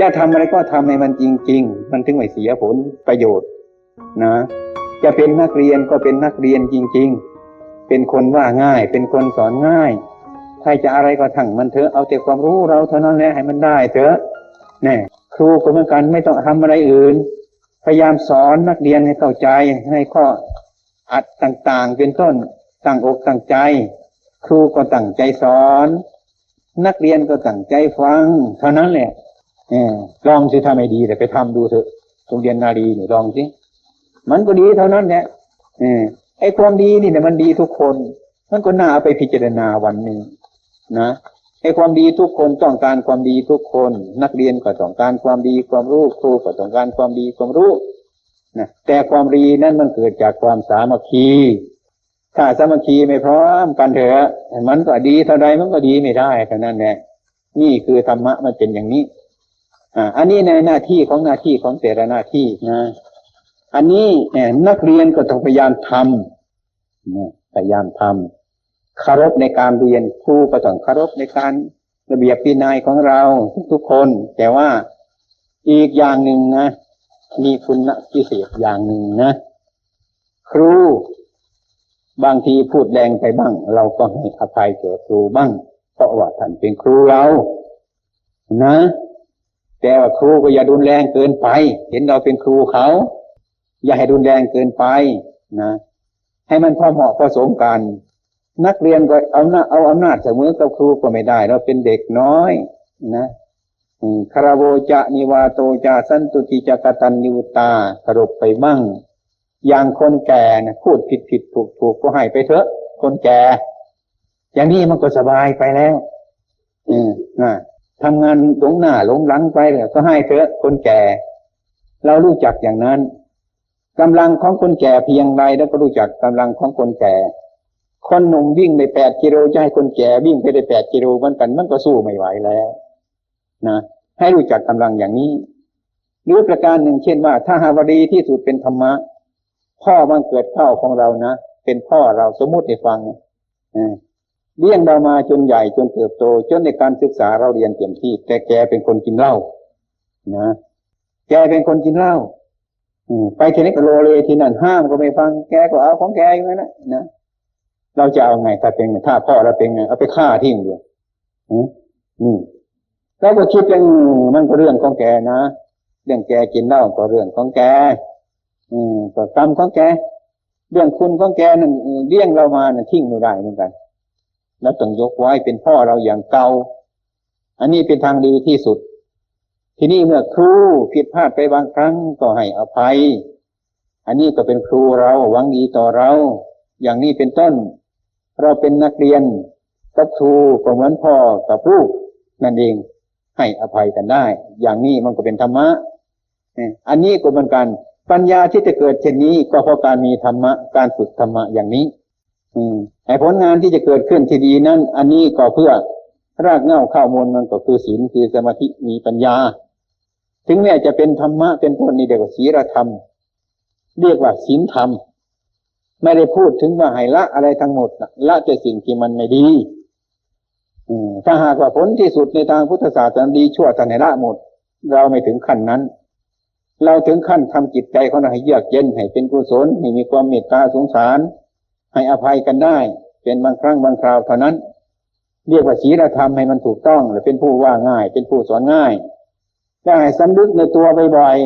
จะทำอะไรก็ทำให้มันจริงๆมันถึงไม่เสียผลประโยชน์นะจะเป็นนักเรียนก็เป็นนักเรียนจริงๆเป็นคนว่าง่ายเป็นคนสอนง่ายใครจะอะไรก็ทั้งมันเถอะเอาแต่ความรู้เราเท่านั้นแหละให้มันได้เถอะแน่ครูก็เหมือนกันไม่ต้องทำอะไรอื่นพยายามสอนนักเรียนให้เข้าใจให้ข้ออัดต่างๆเป็นต้นตั้งอกตั้งใจครูก็ตั้งใจสอนนักเรียนก็ตั้งใจฟังเท่านั้นแหละลองสิถ้าไม่ดีแต่ไปทำดูเถอะโรงเรียนนารีนี่ลองสิมันก็ดีเท่านั้นแหละไอ้ความดีนี่เนี่ยมันดีทุกคนมันก็น่าเอาไปพิจารณาวันหนึ่งนะไอ้ความดีทุกคนต้องการความดีทุกคนนักเรียนก็ต้องการความดีความรู้ครูก็ต้องการความดีความรู้นะแต่ความดีนั้นมันเกิดจากความสามัคคีถ้าสามัคคีไม่พร้อมกันเถอะมันก็ดีเท่าใดมันก็ดีไม่ได้เท่านั้นแหละนี่คือธรรมะมันเป็นอย่างนี้อันนี้ในหน้าที่ของแต่ละหน้าที่นะอันนี้นักเรียนก็ต้องพยายามทำพยายามทำเคารพในการเรียนครูก็ต้องเคารพในการระเบียบวินัยของเราทุกๆคนแต่ว่าอีกอย่างหนึ่งนะมีคุณพิเศษอย่างหนึ่งนะครูบางทีพูดแรงไปบ้างเราก็ให้อภัยแก่ครูบ้างเพราะว่าท่านเป็นครูเรานะแต่ว่าครูก็อย่ารุนแรงเกินไปเห็นเราเป็นครูเขาอย่าให้รุนแรงเกินไปนะให้มันพอเหมาะพอสมกันนักเรียนก็เอาอำนาจเสมอกับครูก็ไม่ได้เราเป็นเด็กน้อยนะคารโวจะนิวาโตจะสันตุติจะกตัญญูตาสรุปไปมั่งอย่างคนแก่นะพูดผิดถูกก็ให้ไปเถอะคนแก่อย่างนี้มันก็สบายไปแล้วทำงานหลงหน้าหลงหลังไปเลยก็ให้เถอะคนแก่เรารู้จักอย่างนั้นกำลังของคนแก่เพียงไรแล้วก็รู้จักกำลังของคนแก่คนหนุ่มวิ่งไป8 กิโลจะให้คนแก่วิ่งไปได้8 กิโลมันก็สู้ไม่ไหวแล้วนะให้รู้จักกำลังอย่างนี้หรือประการหนึ่งเช่นว่าถ้าหากดีที่สุดเป็นธรรมะพ่อบังเกิดเข้าของเรานะเป็นพ่อเราสมมุติให้ฟังเลี้ยงเรามาจนใหญ่จนเติบโตจนในการศึกษาเราเรียนเต็มที่แต่แกเป็นคนกินเหล้านะแกเป็นคนกินเหล้าไปที่นี่ก็โลเลที่นั่นห้ามก็ไม่ฟังแกก็เอาของแกอย่างนั้นนะเราจะเอาไงถ้าพ่อเราเป็นไงเอาไปฆ่าทิ้งเดียวแล้วก็คิดเรื่องมันก็เรื่องของแกนะเรื่องแกกินเหล้าก็เรื่องของแกก็กรรมของแกเรื่องคุณของแกนั่นเลี้ยงเรามานั่นทิ้งไม่ได้เหมือนกันแล้วต้องยกไว้เป็นพ่อเราอย่างเก่าอันนี้เป็นทางดีที่สุดทีนี้เมื่อครูผิดพลาดไปบางครั้งก็ให้อภัยอันนี้ก็เป็นครูเราหวังดีต่อเราอย่างนี้เป็นต้นเราเป็นนักเรียนกับครูก็เหมือนพ่อกับลูกนั่นเองให้อภัยกันได้อย่างนี้มันก็เป็นธรรมะอันนี้ก็เหมือนกันปัญญาที่จะเกิดเช่นนี้ก็เพราะการมีธรรมะการฝึกธรรมะอย่างนี้ให้ผลงานที่จะเกิดขึ้นที่ดีนั้นอันนี้ก็เพื่อรากเหง้าข้าวมูลมันก็คือศีลคือสมาธิมีปัญญาถึงแม้จะเป็นธรรมะเป็นต้นนี่เดียวกับศีลธรรมเรียกว่าศีลธรรมไม่ได้พูดถึงว่าให้ละอะไรทั้งหมดละแต่สิ่งที่มันไม่ดีถ้าหากว่าผลที่สุดในทางพุทธศาสนาดีชั่วแต่ในละหมดเราไม่ถึงขั้นนั้นเราถึงขั้นทำจิตใจของเราให้เยือกเย็นให้เป็นกุศลให้มีความเมตตาสงสารให้อภัยกันได้เป็นบางครั้งบางคราวเท่านั้นเรียกว่าศีลธรรมให้มันถูกต้องหรือเป็นผู้ว่าง่ายเป็นผู้สอนง่ายได้สำนึกในตัวบ่อย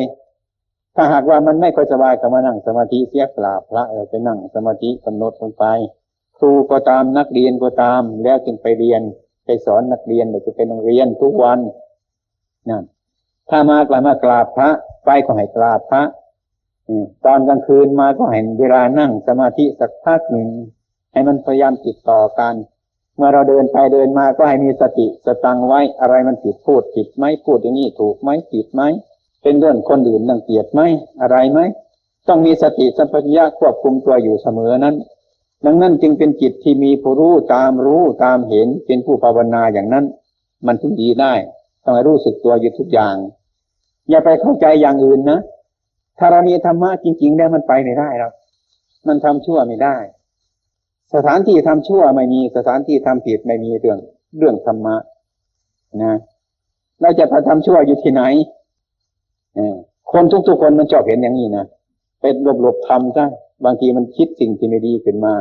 ๆถ้าหากว่ามันไม่ค่อยสบายก็มานั่งสมาธิเสียกราบพระไปนั่งสมาธิกำหนดลงไปครูก็ตามนักเรียนก็ตามแล้วจึงไปเรียนไปสอนนักเรียนหรือจะเป็นโรงเรียนทุกวันนั่นถ้ามากราบพระไปก็ให้กราบพระตอนกลางคืนมาก็ให้เวลานั่งสมาธิสักพักหนึ่งให้มันพยายามติดต่อกันเมื่อเราเดินไปเดินมาก็ให้มีสติสตังไว้อะไรมันผิดพูดผิดไหมพูดอย่างนี้ถูกไหมผิดไหมเป็นเรื่องคนอื่นรังเกียจไหมอะไรไหมต้องมีสติสัมปชัญญะควบคุมตัวอยู่เสมอนั้นดังนั้นจึงเป็นจิตที่มีผู้รู้ตามเห็นเป็นผู้ภาวนาอย่างนั้นมันถึงดีได้ต้องให้รู้สึกตัวอยู่ทุกอย่างอย่าไปเข้าใจอย่างอื่นนะถ้าเรามีธรรมะจริงๆแล้วมันไปไม่ได้หรอกมันทำชั่วไม่ได้สถานที่ทำชั่วไม่มีสถานที่ทำผิดไม่มีเรื่องธรรมะนะ เราจะทำชั่วอยู่ที่ไหนคนทุกๆคนมันชอบเห็นอย่างนี้นะเป็นหลบๆทำซะบางทีมันคิดสิ่งที่ไม่ดีขึ้นมา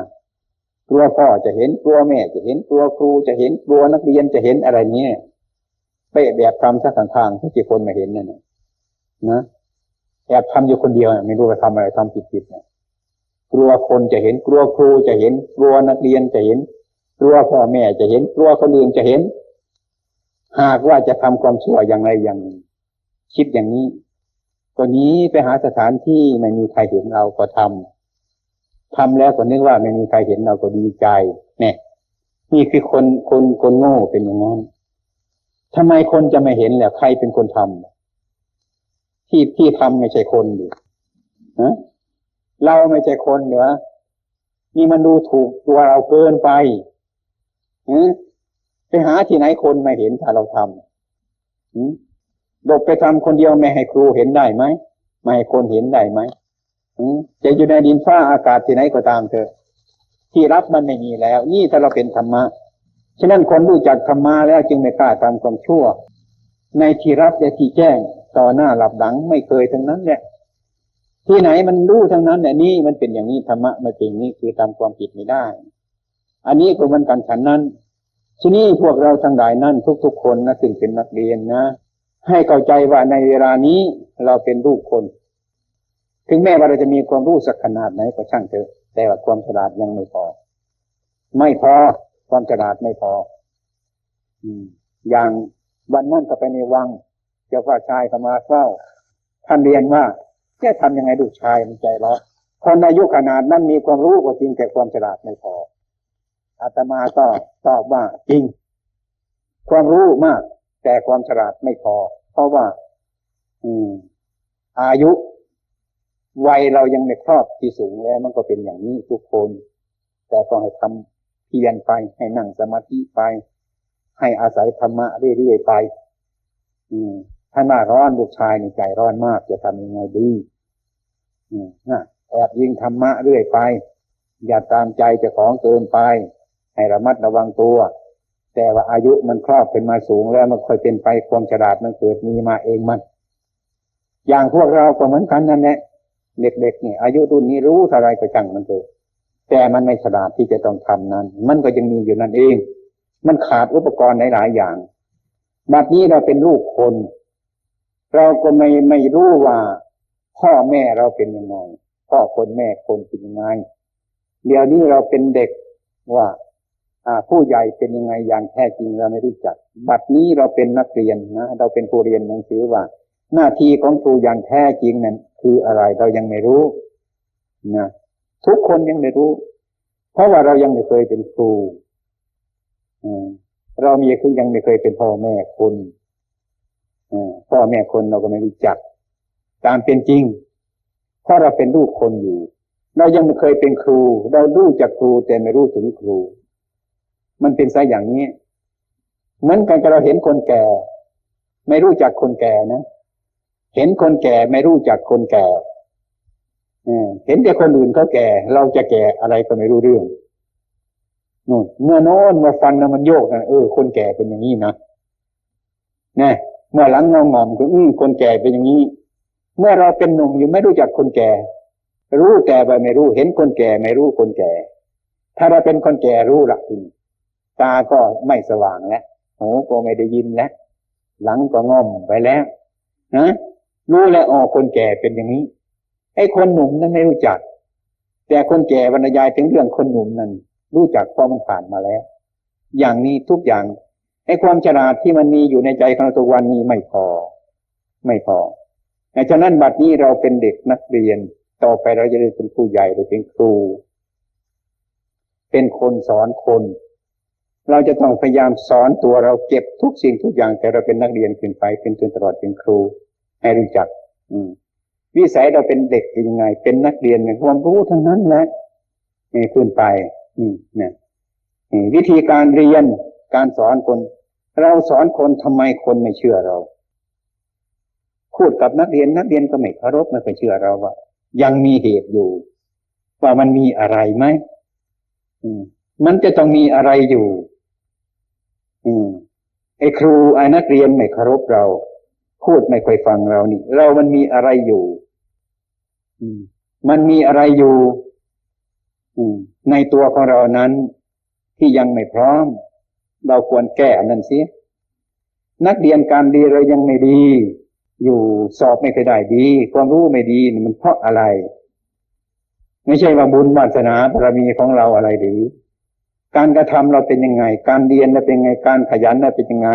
กลัวพ่อจะเห็นกลัวแม่จะเห็นกลัวครูจะเห็นกลัวนักเรียนจะเห็นอะไรเนี้ยไปแอบทำซะข้างๆที่คนมาเห็นนั่นนะแอบทำอยู่คนเดียวไม่รู้ว่าทำอะไรทำผิดๆเนี่ยกลัวคนจะเห็นกลัวครูจะเห็นกลัวนักเรียนจะเห็นกลัวพ่อแม่จะเห็นกลัวคนอื่นจะเห็นหากว่าจะทำความชั่วอย่างไรอย่างคิดอย่างนี้ก็นี้ไปหาสถานที่ไม่มีใครเห็นเราก็ทำแล้วก็นึกว่าไม่มีใครเห็นเราก็ดีใจเนี่ยนี่คือคนโง่เป็นอย่างนั้นทำไมคนจะไม่เห็นแล้วใครเป็นคนทำที่ทำไม่ใช่คนหรือเราไม่ใช่คนเหรอนี่มันดูถูกตัวเราเกินไปไปหาที่ไหนคนไม่เห็นถ้าเราทำหลบไปทำคนเดียวไม่ให้ครูเห็นได้ไหมไม่ให้คนเห็นได้ไหมจะอยู่ในดินฟ้าอากาศที่ไหนก็ตามเถอะที่รับมันไม่มีแล้วนี่ถ้าเราเป็นธรรมะฉะนั้นคนรู้จักธรรมะแล้วจึงไม่กล้าทำความชั่วในที่รับและที่แจ้งต่อหน้าหลับหลังไม่เคยทั้งนั้นแหละที่ไหนมันรู้ทั้งนั้นเนี่ยนี่มันเป็นอย่างนี้ธรรมะมาจริงนี่คือทำความผิดไม่ได้อันนี้ก็เหมือนกันฉันนั้นที่นี่พวกเราทั้งหลายนั้นทุกๆคนนะซึ่งเป็นนักเรียนนะให้เข้าใจว่าในเวลานี้เราเป็นลูกคนถึงแม้ว่าเราจะมีความรู้สักขนาดไหนก็ช่างเถอะแต่ว่าความฉลาดยังไม่พอความฉลาดไม่พออย่างวันนั้นก็ไปในวังเจ้าฝ่าชายเข้ามาเฝ้าท่านเรียนว่าจะทำยังไงลูกชายมันใจร้อนคนอายุขนาดนั้นมีความรู้ก็จริงแต่ความฉลาดไม่พออาตมาก็ตอบว่าจริงความรู้มากแต่ความฉลาดไม่พอเพราะว่าอายุวัยเรายังไม่ครอบที่สูงแล้วมันก็เป็นอย่างนี้ทุกคนแต่ก็ให้ทำเพียรไปให้นั่งสมาธิไปให้อาศัยธรรมะเรื่อยๆไปถ้าหน้าร้อนลูกชายในใจร้อนมากจะทำยังไงดีแอบยิงธรรมะเรื่อยไปอย่าตามใจเจ้าของเกินไปให้ระมัดระวังตัวแต่ว่าอายุมันครอบเป็นมาสูงแล้วมันค่อยเป็นไปความฉลาดมันเกิดมีมาเองมันอย่างพวกเราก็เหมือนกันนั่นแหละเด็กๆเนี่ยอายุรุ่นนี้รู้อะไรก็จังมันเถอะแต่มันไม่ฉลาดที่จะต้องทำนั้นมันก็ยังมีอยู่นั่นเองมันขาดอุปกรณ์หลายๆอย่างบัดนี้เราเป็นลูกคนเราก็ไม่รู้ว่าพ่อแม่เราเป็นยังไงพ่อคนแม่คนเป็นยังไงเดี๋ยวนี้เราเป็นเด็กว่าผู้ใหญ่เป็นยังไงอย่างแท้จริงเราไม่รู้จักบัดนี้เราเป็นนักเรียนนะเราเป็นผู้เรียนหนังสือว่าหน้าที่ของครูอย่างแท้จริงนั้นคืออะไรเรายังไม่รู้นะทุกคนยังไม่รู้เพราะว่าเรายังไม่เคยเป็นครูเรายังไม่เคยเป็นพ่อแม่คนพ่อแม่คนเราก็ไม่รู้จักตามเป็นจริงเพราะเราเป็นลูกคนอยู่เรายังไม่เคยเป็นครูเรารู้จักครูแต่ไม่รู้ถึงครูมันเป็นซะอย่างนี้เหมือนกันกับเราเห็นคนแก่ไม่รู้จักคนแก่นะเห็นคนแก่ไม่รู้จักคนแก่เห็นแต่คนอื่นเขาแก่เราจะแก่อะไรก็ไม่รู้เรื่องนู่นเมื่อโน้นมาฟันมันโยกนะคนแก่เป็นอย่างนี้นะเนี่ยเมื่อหลังงอมก็คนแก่เป็นอย่างนี้เมื่อเราเป็นหนุ่มอยู่ไม่รู้จักคนแก่รู้แต่ว่าไม่รู้เห็นคนแก่ไม่รู้คนแก่ถ้าเราเป็นคนแก่รู้ละทีตาก็ไม่สว่างแล้วหูก็ไม่ได้ยินแล้วหลังก็ง่อมไปแล้วนะรู้แล้วคนแก่เป็นอย่างนี้ไอ้คนหนุ่มนั้นไม่รู้จักแต่คนแก่บรรยายถึงเรื่องคนหนุ่มนั้นรู้จักเพราะมันผ่านมาแล้วอย่างนี้ทุกอย่างไอ้ความฉลาดที่มันมีอยู่ในใจของเราทุกวันนี้ไม่พอฉะนั้นบัดนี้เราเป็นเด็กนักเรียนต่อไปเราจะได้เป็นผู้ใหญ่หรือเป็นครูเป็นคนสอนคนเราจะต้องพยายามสอนตัวเราเก็บทุกสิ่งทุกอย่างแต่เราเป็นนักเรียนขึ้นไปเป็นจนตลอดเป็นครูให้รู้จักวิสัยเราเป็นเด็กยังไงเป็นนักเรียนเนี่ยความรู้ทั้งนั้นแหละขึ้นไปเนี่ยวิธีการเรียนการสอนคนเราสอนคนทำไมคนไม่เชื่อเราพูดกับนักเรียนก็ไม่เคารพไม่เคยเชื่อเราว่ายังมีเหตุอยู่ว่ามันมีอะไรไหมมันจะต้องมีอะไรอยู่ ไอ้ครูไอ้นักเรียนไม่เคารพเราพูดไม่ค่อยฟังเรานี่เรามันมีอะไรอยู่มันมีอะไรอยู่ในตัวของเรานั้นที่ยังไม่พร้อมเราควรแก้อันนั้นเสียนักเรียนการดีเรายังไม่ดีอยู่สอบไม่เคยได้ดีความรู้ไม่ดีมันเพราะอะไรไม่ใช่ว่าบุญวาสนาบารมีของเราอะไรหรือการกระทำเราเป็นยังไงการเรียนเราเป็นยังไงการขยันเราเป็นยังไง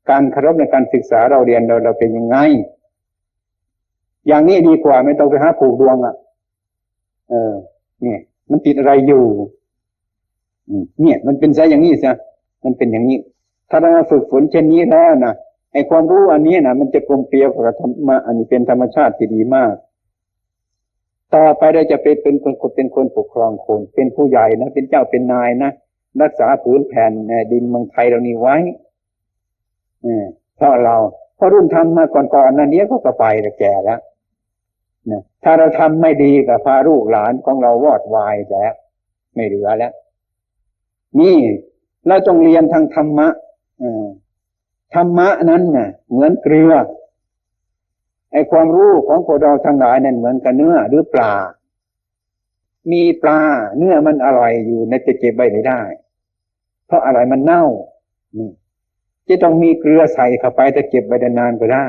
การเคารพในการศึกษาเราเรียนเราเป็นยังไงอย่างนี้ดีกว่าไม่ต้องไปหาผูกดวงเนี่ยมันติดอะไรอยู่เนี่ยมันเป็นซะอย่างนี้ซะมันเป็นอย่างนี้ถ้าเราฝึกฝนเช่นนี้แล้วนะไอ้ความรู้อันนี้นะมันจะกลมเกลียวกับธรรมะอันนี้เป็นธรรมชาติที่ดีมากต่อไปเราจะเป็นคนปกครองคนเป็นผู้ใหญ่นะเป็นเจ้าเป็นนายนะรักษาผืนแผ่นดินเมืองไทยเรานี่ไว้เพราะรุ่นทำมาก่อนๆนั่นเนี้ยก็ไปแต่แก่แล้วนะถ้าเราทำไม่ดีกับพาลูกหลานของเราวอดวายแล้วไม่เหลือแล้วนี่เราต้องเรียนทางธรรมะธรรมะนั้นน่ะเหมือนเกลือไอ้ความรู้ของพวกเราทั้งหลายนั่นเหมือนกับเนื้อหรือปลามีปลาเนื้อมันอร่อยอยู่ในจะเก็บไว้ไม่ได้เพราะอะไรมันเน่านี่จะต้องมีเกลือใส่เข้าไปแต่เก็บไว้นานก็ได้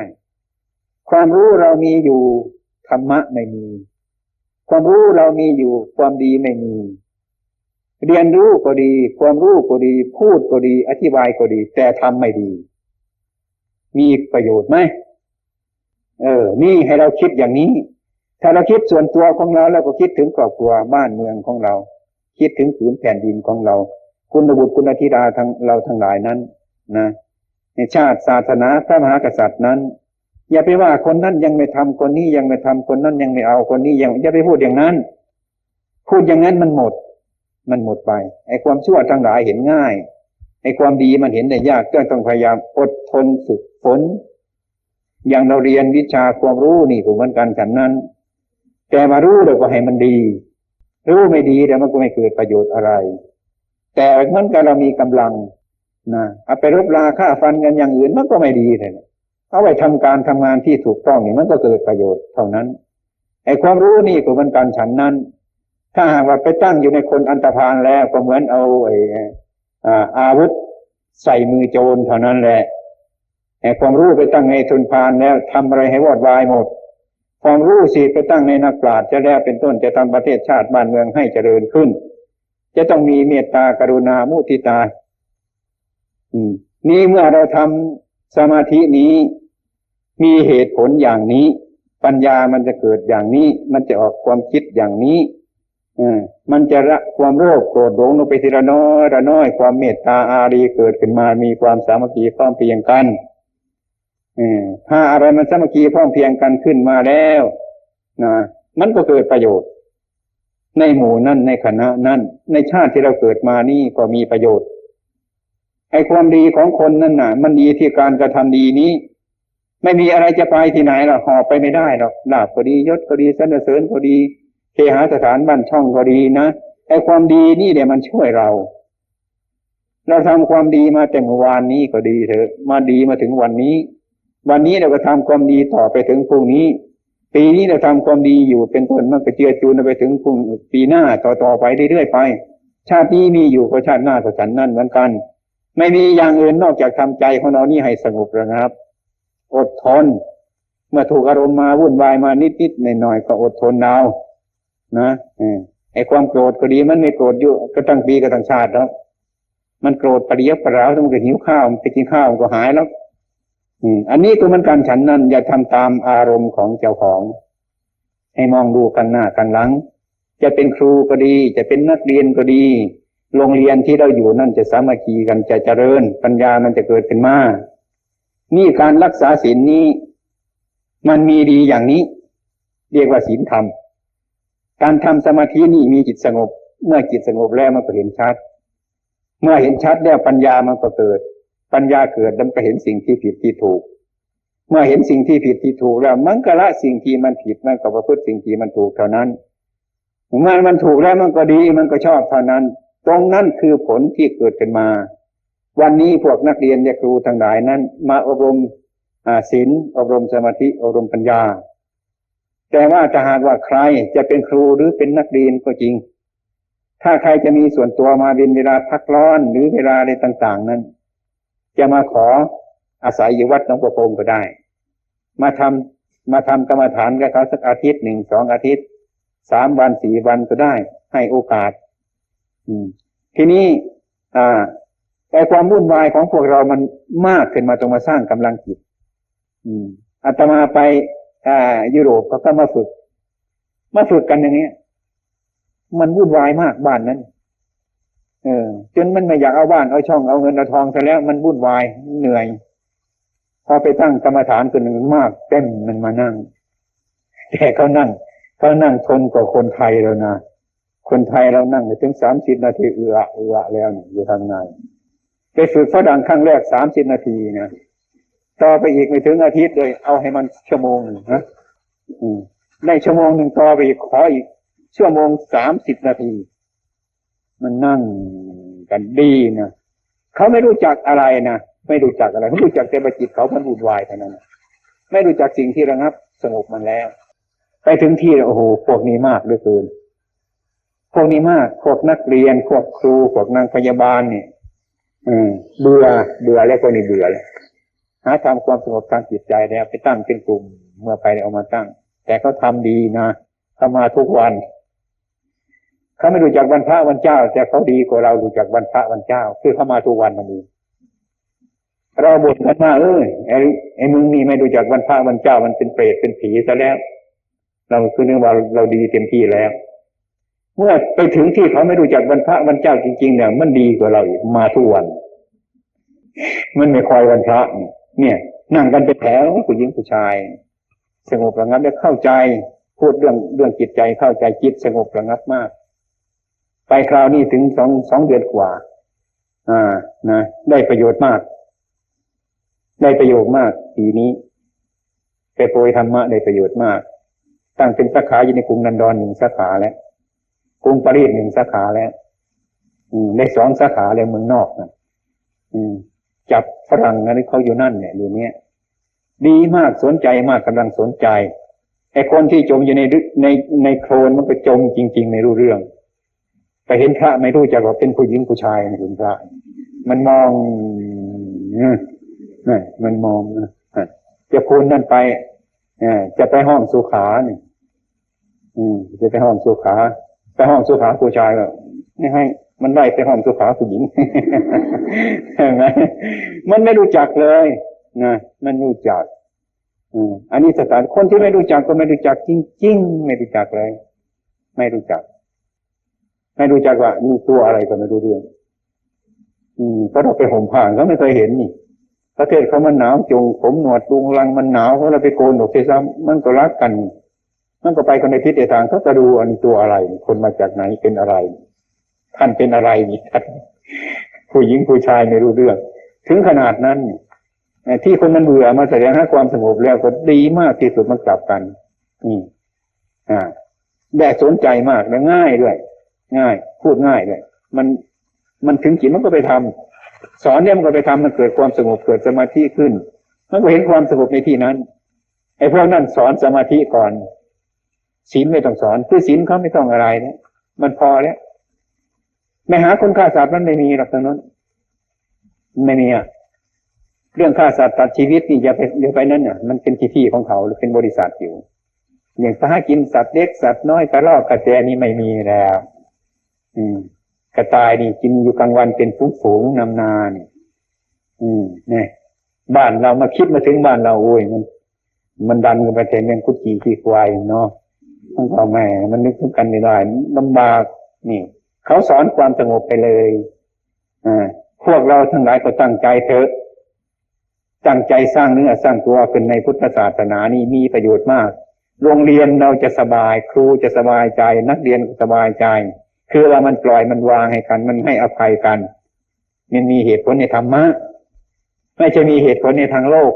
ความรู้เรามีอยู่ธรรมะไม่มีความรู้เรามีอยู่ความดีไม่มีเรียนรู้ก็ดีความรู้ก็ดีพูดก็ดีอธิบายก็ดีแต่ทำไม่ดีมีประโยชน์ไหมนี่ให้เราคิดอย่างนี้ถ้าเราคิดส่วนตัวของเราแล้วก็คิดถึงครอบครัวบ้านเมืองของเราคิดถึงผืนแผ่นดินของเราคุณบุตรคุณธิดาทั้งเราทั้งหลายนั้นนะในชาติศาสนาพระมหากษัตริย์นั้นอย่าไปว่าคนนั้นยังไม่ทำคนนี้ยังไม่ทำคนนั้นยังไม่เอาคนนี้ยังอย่าไปพูดอย่างนั้นพูดอย่างนั้นมันหมดไปไอ้ความชั่วทั้งหลายเห็นง่ายไอ้ความดีมันเห็นได้ยากก็ต้องพยายามอดทนฝึกฝนอย่างเราเรียนวิชาความรู้นี่ก็เหมือนกันฉันนั้นแต่มารู้เดี๋ยวก็ให้มันดีรู้ไม่ดีเดี๋ยวมันก็ไม่เกิดประโยชน์อะไรแต่เหมือนกับเรามีกำลังนะเอาไปรบราฆ่าฟันกันอย่างอื่นมันก็ไม่ดีเลยเอาไว้ทำงานที่ถูกต้องนี่มันก็เกิดประโยชน์เท่านั้นไอ้ความรู้นี่ก็เหมือนกันฉันนั้นถ้าหากว่าไปตั้งอยู่ในคนอันธพาลแล้วก็เหมือนเอาอาวุธใส่มือโจรเท่านั้นแหละไอ้ความรู้ไปตั้งในชนพาลแล้วทำอะไรให้วอดวายหมดความรู้สิไปตั้งในนักปราชญ์จะแล้วเป็นต้นจะทำประเทศชาติบ้านเมืองให้เจริญขึ้นจะต้องมีเมตตากรุณามุทิตานี่เมื่อเราทำสมาธินี้มีเหตุผลอย่างนี้ปัญญามันจะเกิดอย่างนี้มันจะออกความคิดอย่างนี้มันจะละความโลภโกรธหลงลงไปทีละน้อยความเมตตาอารีเกิดขึ้นมามีความสามัคคีพร้อมเพรียงกันถ้าอะไรมันสามัคคีพร้อมเพรียงกันขึ้นมาแล้วนะมันก็เกิดประโยชน์ในหมู่นั้นในคณะนั้นในชาติที่เราเกิดมานี่ก็มีประโยชน์ไอ้ความดีของคนนั่นน่ะมันดีที่การกระทำดีนี้ไม่มีอะไรจะไปที่ไหนหรอกหอบไปไม่ได้หรอกลาภก็ดียศก็ดีสรรเสริญก็ดีเคหสถานบ้านช่องก็ดีนะไอ้ความดีนี่เดี๋ยวมันช่วยเราทำความดีมาแต่เมื่อวานนี้ก็ดีเถอะมาดีมาถึงวันนี้เราก็ทำความดีต่อไปถึงพรุ่งนี้ปีนี้เราทำความดีอยู่เป็นต้นมันก็เจือจูนไปถึงพรุ่งปีหน้าต่อไปเรื่อยๆไปชาตินี้มีอยู่ก็ชาติหน้าก็ฉันนั่นเหมือนกันไม่มีอย่างอื่นนอกจากทำใจของเรานี่ให้สงบระงับอดทนเมื่อถูกอารมณ์มาวุ่นวายมานิดๆหน่อยๆก็อดทนเอานะไอ้ความโกรธก็ดีมันไม่โกรธอยู่ก็ตั้งปีก็ตั้งชาติแล้วมันโกรธปริยับปราวต้องไปหิวข้าวไปกินข้าวก็หายแล้วอันนี้ก็เหมือนกันฉันนั้นอย่าทำตามอารมณ์ของเจ้าของให้มองดูกันหน้ากันหลังจะเป็นครูก็ดีจะเป็นนักเรียนก็ดีโรงเรียนที่เราอยู่นั่นจะสามัคคีกันจะเจริญปัญญามันจะเกิดขึ้นมานี่การรักษาศีลนี้มันมีดีอย่างนี้เรียกว่าศีลธรรมการทำสมาธินี่มีจิตสงบเมื่อจิตสงบแล้วมันก็เห็นชัดเมื่อเห็นชัดแล้วปัญญามันก็เกิดปัญญาเกิดแล้วก็เห็นสิ่งที่ผิดที่ถูกเมื่อเห็นสิ่งที่ผิดที่ถูกแล้วมันก็ละสิ่งที่มันผิดมันก็ประพฤติสิ่งที่มันถูกเท่านั้นเมื่อมันถูกแล้วมันก็ดีมันก็ชอบเท่านั้นตรงนั้นคือผลที่เกิดขึ้นมา วันนี้พวกนักเรียนและครูทั้งหลายนั้นมาอบรมศีลอบรมสมาธิอบรมปัญญาแต่ว่าถ้าหากว่าใครจะเป็นครูหรือเป็นนักเรียนก็จริงถ้าใครจะมีส่วนตัวมาเป็นเวลาพักร้อนหรือเวลาอะไรต่างๆนั้นจะมาขออาศัยอยู่วัดหนองประพงก็ได้มาทำกรรมฐานกับเขาสักอาทิตย์1 2อาทิตย์3 วัน 4 วันก็ได้ให้โอกาสทีนี้แต่ความวุ่นวายของพวกเรามันมากขึ้นมาต้องมาสร้างกำลังจิตอาตมาไปยุโรปเขาก็มาฝึกกันอย่างนี้มันวุ่นวายมากบ้านนั้นจนมันไม่อยากเอาบ้านเอาช่องเอาเงินเอาทองซะแล้วมันวุ่นวายเหนื่อยพอไปตั้งกรรมฐานคนหนึ่งมากเต็มมันมานั่งแต่เขานั่งทนกว่าคนไทยแล้วนะคนไทยเรานั่งไปถึง30 นาทีเอือแล้วอยู่ทางในไปฝึกฝรั่งครั้งแรก30 นาทีนะต่อไปอีกไม่ถึงอาทิตย์เลยเอาให้มันชั่วโมงนะในชั่วโมงหนึ่งต่อไปอีกขออีกชั่วโมง30 นาทีมันนั่งกันดีนะเขาไม่รู้จักอะไรนะไม่รู้จักอะไรเขารู้จักแต่ว่าจิตเขามันวุ่นวายเท่านั้นไม่รู้จักสิ่งที่ระงับสงบมันแล้วไปถึงที่โอ้โหพวกนี้มากเหลือเกินพวกนี้มากพวกนักเรียนพวกครูพวกนางพยาบาลเนี่ยเบื่อแล้วคนนี้เบื่อแล้วหาทำความสงบทางจิตใจแล้วไปตั้งเป็นกลุ่มเมื่อไปเอามาตั้งแต่เขาทำดีนะเขามาทุกวันเขาไม่รู้จักวันพระวันเจ้าแต่เขาดีกว่าเรารู้จักวันพระวันเจ้าคือเขามาทุกวันนั่นเองเราบ่นกันว่าไอ้มึงนี่ไม่รู้จักวันพระวันเจ้ามันเป็นเปรตเป็นผีซะแล้วเราคือนึกว่าเราดีเต็มที่แล้วเมื่อไปถึงที่เขาไม่รู้จักวันพระวันเจ้าจริงๆเนี่ยมันดีกว่าเราอีกมาทุกวันมันไม่คอยวันพระเนี่ยนั่งกันเป็นแถวผู้หญิงผู้ชายสงบระงับได้เข้าใจพูดเรื่องจิตใจเข้าใจจิตสงบระงับมากไปคราวนี้ถึง2 เดือนกว่านะได้ประโยชน์มากปีนี้ไปโปรยธรรมะได้ประโยชน์มากตั้งเป็นสาขาอยู่ในกรุงนันดร1 สาขาแล้วกรุงปารีส1 สาขาแล้วได้2 สาขาแล้วเมืองนอกนะจับฝรั่งอะไรเขาอยู่นั่นเนี่ยอยู่เนี้ยดีมากสนใจมากกำลังสนใจไอ้คนที่จมอยู่ในโคลนมันไปจมจริงๆไม่รู้เรื่องไปเห็นพระไม่รู้จักว่าเป็นผู้หญิงผู้ชายเห็นพระมันมองมันมองจะพูนนั่นไปจะไปห้องสุขาเนี่ยจะไปห้องสุขาผู้ชายก็ไม่ให้มันไล่ไปห้องสุขาผู้หญิงเห็นไหมมันไม่รู้จักเลยนะมันรู้จักอันนี้สถานคนที่ไม่รู้จักก็ไม่รู้จักจริงๆไม่รู้จักเลยไม่รู้จักว่านี่ตัวอะไรก็ไม่รู้เรื่องเพราะเราไปห่มผ้าเขาไม่เคยเห็นนี่ประเทศเขามันหนาวจงผมหนวดลุงลังมันหนาวเพราะเราไปโกนออกไปซ้ำมันก็รักกันมันก็ไปคนในทิศในทางเขาจะดูอันตัวอะไรคนมาจากไหนเป็นอะไรท่านเป็นอะไรนี่ท่านผู้หญิงผู้ชายไม่รู้เรื่องถึงขนาดนั้นที่คนมันเบื่อมาแสดงหาความสงบแล้วก็ดีมากที่สุดมันกลับกันได้สนใจมากและง่ายด้วยง่ายพูดง่ายด้วยมันถึงจิตมันก็ไปทำสอนเนี่ยมันก็ไปทำมันเกิดความสงบเกิดสมาธิขึ้นมันก็เห็นความสงบในที่นั้นไอ้พวกนั้นสอนสมาธิก่อนศีลไม่ต้องสอนคือศีลเขาไม่ต้องอะไรเนี่ยมันพอแล้วไม่หาคนฆ่าสัตว์มันไม่มีหรอกตรงนั้นไม่มีเรื่องฆ่าสัตว์ตัดชีวิตนี่อย่าไปนั่นมันเป็นที่ของเขาหรือเป็นบริษัทอยู่อย่างถ้ากินสัตว์เล็กสัตว์น้อยกระรอกกระแตนี่ไม่มีแล้วกระต่ายนี่กินอยู่กลางวันเป็นฝูงนำนาเนี่ยเนี่ยบ้านเรามาคิดมาถึงบ้านเราโอ้ยมันดันกันไปแต่เรื่องกุฏิขี้ควายเนาะต้องพ่อแม่มันนึกถึงกันไม่ได้ลำบากนี่เขาสอนความสงบไปเลยพวกเราทั้งหลายก็ตั้งใจเถอะตั้งใจสร้างเนื้อสร้างตัวขึ้นในพุทธศาสนานี่มีประโยชน์มากโรงเรียนเราจะสบายครูจะสบายใจนักเรียนสบายใจคือว่ามันปล่อยมันวางให้กันมันให้อภัยกันมันมีเหตุผลในธรรมะไม่ใช่มีเหตุผลในทางโลก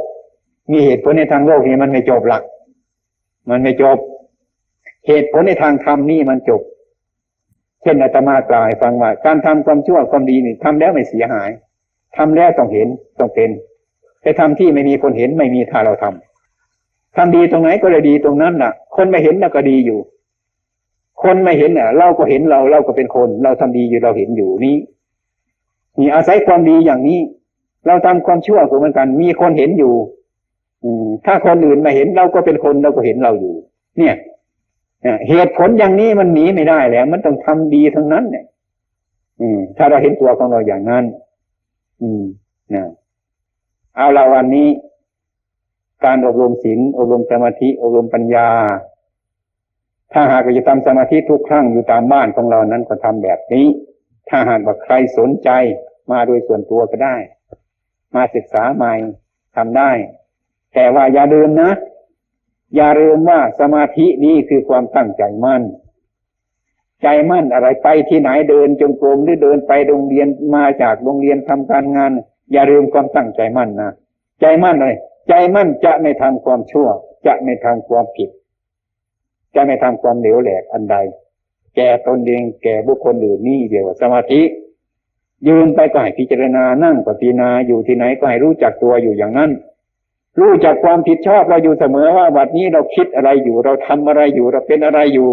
มีเหตุผลในทางโลกนี่มันไม่จบหลักมันไม่จบเหตุผลในทางธรรมนี่มันจบเช่นอาตมากล่าวให้ฟังว่าการทำความชั่วความดีนี่ทำแล้วไม่เสียหาย ทำแล้วต้องเห็นต้องเป็นแต่ทำที่ไม่มีคนเห็นไม่มีถ้าเราทำดีตรงไหนก็เลยดีตรงนั้นน่ะคนไม่เห็นน่ะก็ดีอยู่คนไม่เห็นน่ะเราก็เห็นเราก็เป็นคนเราทำดีอยู่เราเห็นอยู่นี่อาศัยความดีอย่างนี้เราทำความชั่วก็เหมือนกันมีคนเห็นอยู่ถ้าคนอื่นไม่เห็นเราก็เป็นคนเราก็เห็นเราอยู่เนี่ยเหตุผลอย่างนี้มันหนีไม่ได้แล้วมันต้องทำดีทั้งนั้นเนี่ยถ้าเราเห็นตัวของเราอย่างนั้นนะเอาละวันนี้การอบรมศีลอบรมสมาธิอบรมปัญญาถ้าหากจะทำสมาธิทุกครั้งอยู่ตามบ้านของเรานั้นก็ทำแบบนี้ถ้าหากว่าใครสนใจมาโดยส่วนตัวก็ได้มาศึกษาใหม่ทำได้แต่ว่าอย่าลืมนะอย่าลืมว่าสมาธินี้คือความตั้งใจมั่นใจมั่นอะไรไปที่ไหนเดินจงกรมหรือเดินไปโรงเรียนมาจากโรงเรียนทำการงานอย่าลืมความตั้งใจมั่นนะใจมั่นเลยใจมั่นจะไม่ทำความชั่วจะไม่ทำความผิดจะไม่ทำความเหลวแหลกอันใดแก่ตนเองแก่บุคคลอื่นนี่เดียวสมาธิยืนไปก็ให้พิจารณานั่งก็พิจารณาอยู่ที่ไหนก็ให้รู้จักตัวอยู่อย่างนั้นรู้จักความผิดชอบเราอยู่เสมอว่าบัดนี้เราคิดอะไรอยู่เราทำอะไรอยู่เราเป็นอะไรอยู่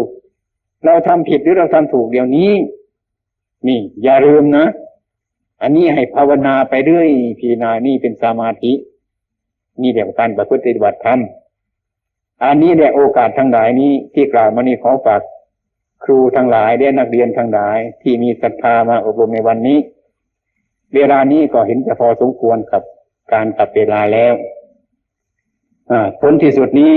เราทำผิดหรือเราทำถูกเดี๋ยวนี้นี่อย่าลืมนะอันนี้ให้ภาวนาไปเรื่อยพิจารณานี่เป็นสมาธินี่เรียกว่าการประพฤติปฏิบัติธรรมอันนี้แหละโอกาสทั้งหลายนี้ที่กล่าวมานี้ขอฝากครูทั้งหลายและนักเรียนทั้งหลายที่มีศรัทธามาอบรมในวันนี้เวลานี้ก็เห็นจะพอสมควรกับการตัดเวลาแล้วผลที่สุดนี้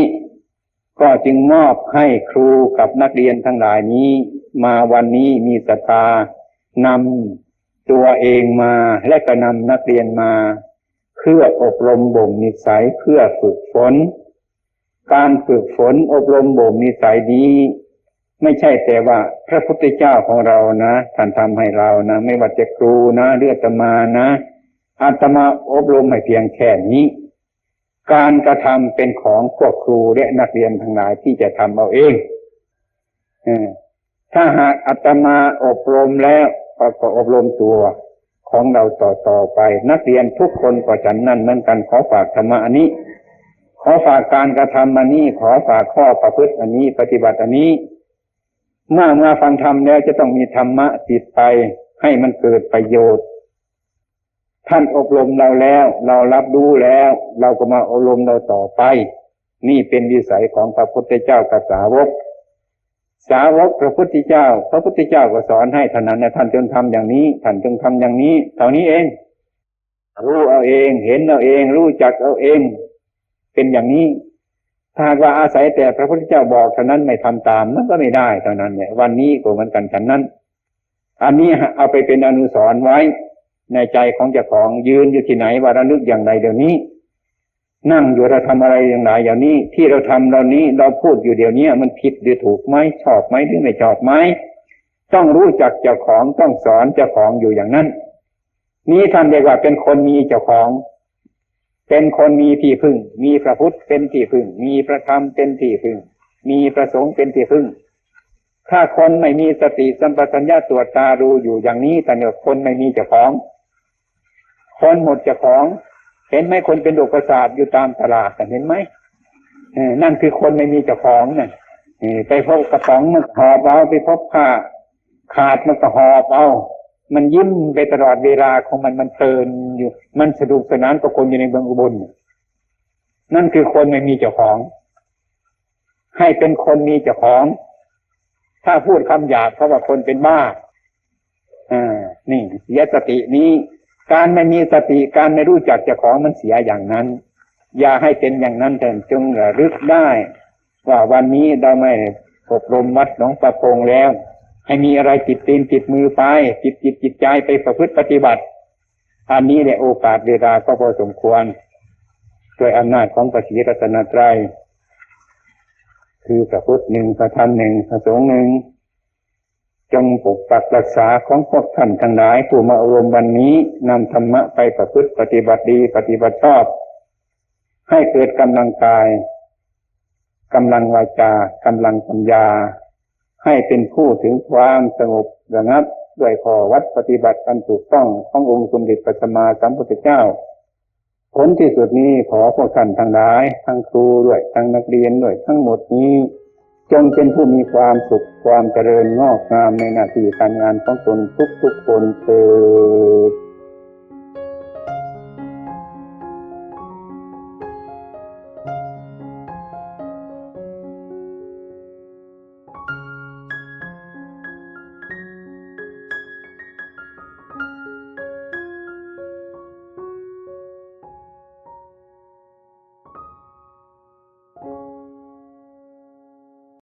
ก็จึงมอบให้ครูกับนักเรียนทั้งหลายนี้มาวันนี้มีศรัทธานำตัวเองมาและก็นำนักเรียนมาเพื่ออบรมบ่มนิสัยเพื่อฝึกฝนการฝึกฝนอบรมบ่มนิสัยนี้ไม่ใช่แต่ว่าพระพุทธเจ้าของเรานะท่านทำให้เรานะไม่ว่าจะครูนะหรืออาตมานะอาตมาอบรมให้เพียงแค่นี้การกระทำเป็นของพวกครูและนักเรียนทั้งหลายที่จะทำเอาเองถ้าหากอาตมาอบรมแล้วก็อบรมตัวของเราต่อไปนักเรียนทุกคนก็ฉันนั่นเหมือนกันขอฝากธรรมะอันนี้ขอฝากการกระทำอันนี้ขอฝากข้อประพฤติอันนี้ปฏิบัติอันนี้เมื่อฟังธรรมแล้วจะต้องมีธรรมะติดไปให้มันเกิดประโยชน์ท่านอบรมเราแล้วเรารับรู้แล้วเราก็มาอบรมเราต่อไปนี่เป็นวิสัยของพระพุทธเจ้ากับสาวกพระพุทธเจ้าก็สอนให้ท่านนั้นนะท่านจงทำอย่างนี้ท่านจงทำอย่างนี้เท่านี้เองรู้เอาเองเห็นเอาเองรู้จักเอาเองเป็นอย่างนี้ถ้าว่าอาศัยแต่พระพุทธเจ้าบอกเท่านั้นไม่ทำตามมันก็ไม่ได้เท่านั้นเนี่ยวันนี้ก็เหมือนกันฉันนั้นอันนี้เอาไปเป็นอนุสรณ์ไว้ในใจของเจ้าของยืนอยู่ที่ไหนว่าระลึกอย่างไรเดี๋ยวนี้นั่งอยู่เราทำอะไรอย่างไรอย่างนี้ที่เราทำเรานี้เราพูดอยู่เดี๋ยวนี้มันผิดหรือถูกไหมชอบไหมหรือไม่ชอบไหมต้องรู้จักเจ้าของต้องสอนเจ้าของอยู่อย่างนั้นนี้ท่านเรียกว่าเป็นคนมีเจ้าของเป็นคนมีที่พึ่งมีพระพุทธเป็นที่พึ่งมีพระธรรมเป็นที่พึ่งมีพระสงฆ์เป็นที่พึ่งถ้าคนไม่มีสติสัมปชัญญะตรวจตารู้อยู่อย่างนี้แต่เนี่ยคนไม่มีเจ้าของคนหมดเจ้าของเห็นไหมคนเป็นโรคประสาทอยู่ตามตลาดเห็นไหมนั่นคือคนไม่มีเจ้าของนั่นไปพบกระป๋องมันหอบเอาไปพบผ้าขาดมันก็หอบเอามันยิ้มไปตลอดเวลาของมันเพลินอยู่มันสนุกสนานกับคนอยู่ในเมืองอุบลนั่นคือคนไม่มีเจ้าของให้เป็นคนมีเจ้าของถ้าพูดคำหยาบเพราะว่าคนเป็นบ้านี่เสียสตินี้การไม่มีสติการไม่รู้จักเจ้าของมันเสียอย่างนั้นอย่าให้เป็นอย่างนั้นแต่จงระลึกได้ว่าวันนี้เราไม่อบรมวัดหนองประพงแล้วให้มีอะไรติดตีนติดมือไปจิตใจไปประพฤติปฏิบัติอันนี้แหละโอกาสเวลาก็พอสมควรด้วยอำนาจของพระศรีรัตนตรัยคือพระพุทธหนึ่งพระธรรมหนึ่งพระสงฆ์หนึ่งจงปกปักรักษาของพวกท่านทั้งหลายผู้มาอบรมวันนี้นำธรรมะไปประพฤติปฏิบัติดีปฏิบัติชอบให้เกิดกำลังกายกำลังวาจากำลังปัญญาให้เป็นผู้ถึงความสงบระงับ ด้วยข้อวัดปฏิบัติอันถูกต้องขององค์สมเด็จพระสัมมาสัมพุทธเจ้าผลที่สุดนี้ขอพวกท่านทั้งหลายทั้งครูด้วยทั้งนักเรียนด้วยทั้งหมดนี้จงเป็นผู้มีความสุขความเจริญงอกงามในหน้าที่การงานของตนทุกๆคนเถิด